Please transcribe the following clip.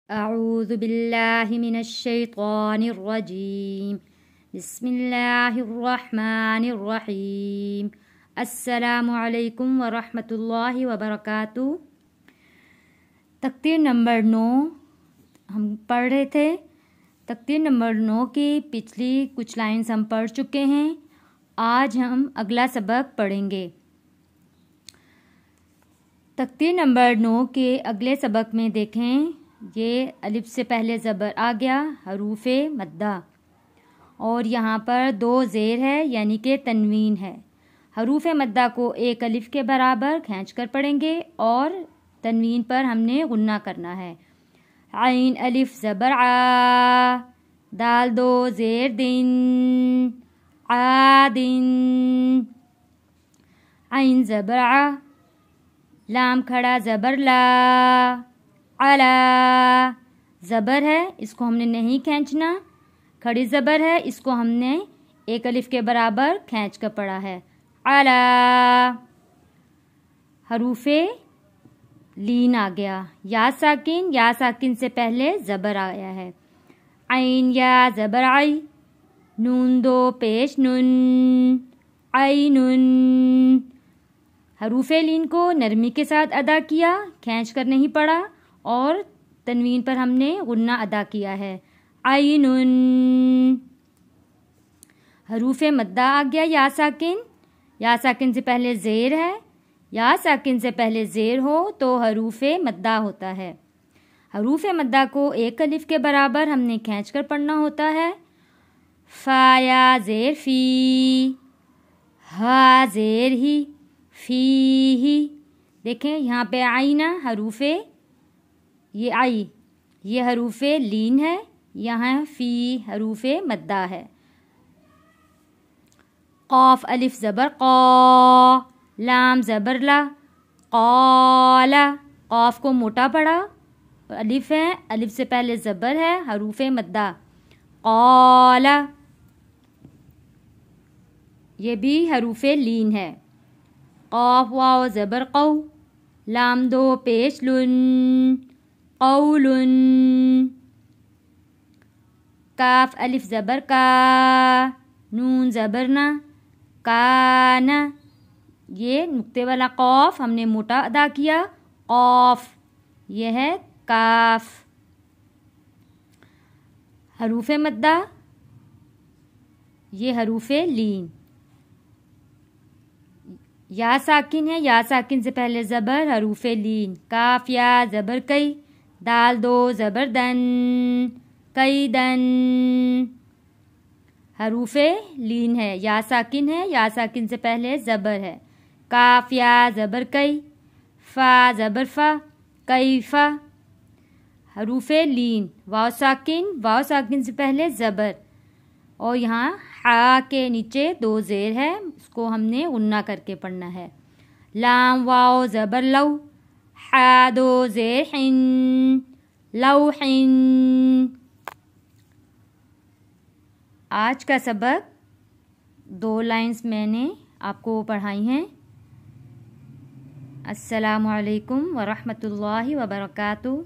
अऊज़ु बिल्लाहि मिनश्शैतानिर्रजीम बिस्मिल्लाहिर्रहमानिर्रहीम अस्सलामु अलैकुम वरहमतुल्लाहि वबरकातुहू। तकदीर नंबर 9 हम पढ़ रहे थे। तकदीर नंबर 9 की पिछली कुछ लाइन्स हम पढ़ चुके हैं। आज हम अगला सबक पढ़ेंगे। तकदीर नंबर 9 के अगले सबक में देखें, ये अलिफ से पहले ज़बर आ गया, हरूफ़े मद्दा, और यहाँ पर दो ज़ेर है यानी कि तनवीन है। हरूफ़े मद्दा को एक अलिफ के बराबर खींच कर पढ़ेंगे और तनवीन पर हमने गुन्ना करना है। आइन अलिफ ज़बर आ, दाल दो ज़ेर दिन, आ दिन। आइन ज़बर आ, लाम खड़ा ज़बर ला, अला। ज़बर है, इसको हमने नहीं खींचना। खड़ी ज़बर है, इसको हमने एक अलिफ के बराबर खींच कर पढ़ा है, अला। हरूफ़े लीन आ गया। या साकिन से पहले ज़बर आया है। आइन या ज़बर आई, नून दो पेश नून, आई नून। हरूफ़े लीन को नरमी के साथ अदा किया, खींच कर नहीं पढ़ा, और तनवीन पर हमने गुन्ना अदा किया है, आइनुन। हरूफ़े मद्दा आ गया। या साकिन से पहले ज़ेर है। या साकिन से पहले ज़ेर हो तो हरूफ़े मद्दा होता है। हरूफ़े मद्दा को एक अलिफ के बराबर हमने खींच कर पढ़ना होता है। फ़ा या ज़ेर फ़ी, हा ज़ेर ही, फ़ी ही। देखें यहाँ पे आईना हरूफ़े, ये आई, ये हरूफ़े लीन है, यहाँ फ़ी हरूफ़े मद्दा है। क़ाफ़ अलिफ ज़बर क़ा, लाम ज़बर ला, क़ाला। क़ाफ़ को मोटा पढ़ा, अलिफ है, अलिफ से पहले ज़बर है, हरूफ़े मद्दा, क़ाला। ये भी हरूफ़े लीन है। क़ाफ़ वाव ज़बर क़ौ, लाम दो पेश लुन, क़ौलुन। काफ अलिफ ज़बर का, नून ज़बर ना, काना। ये नुक्ते वाला क़ाफ़ हमने मोटा अदा किया, क़ाफ़, ये है काफ। हरूफ़े मद्दा, ये हरूफ़े लीन। या साकिन है, या साकिन से पहले ज़बर, हरूफ़े लीन। काफ या ज़बर कई, दाल दो ज़बर दन, कई दन। हरूफ़े लीन है, या साकिन है, या साकिन से पहले ज़बर है। काफ या ज़बर कई, फ़ा ज़बर फ़ा, कई फ़ा। हरूफ़े लीन। वाव साकिन से पहले ज़बर, और यहाँ हा के नीचे दो ज़ेर है, इसको हमने गुन्ना करके पढ़ना है। लाम वाव ज़बर लौ, हा दो ज़ेर हिन, लौहिन। आज का सबक 2 लाइन्स मैंने आपको पढ़ाई हैं। अस्सलामु अलैकुम वरहमतुल्लाहि वबरकातुहू।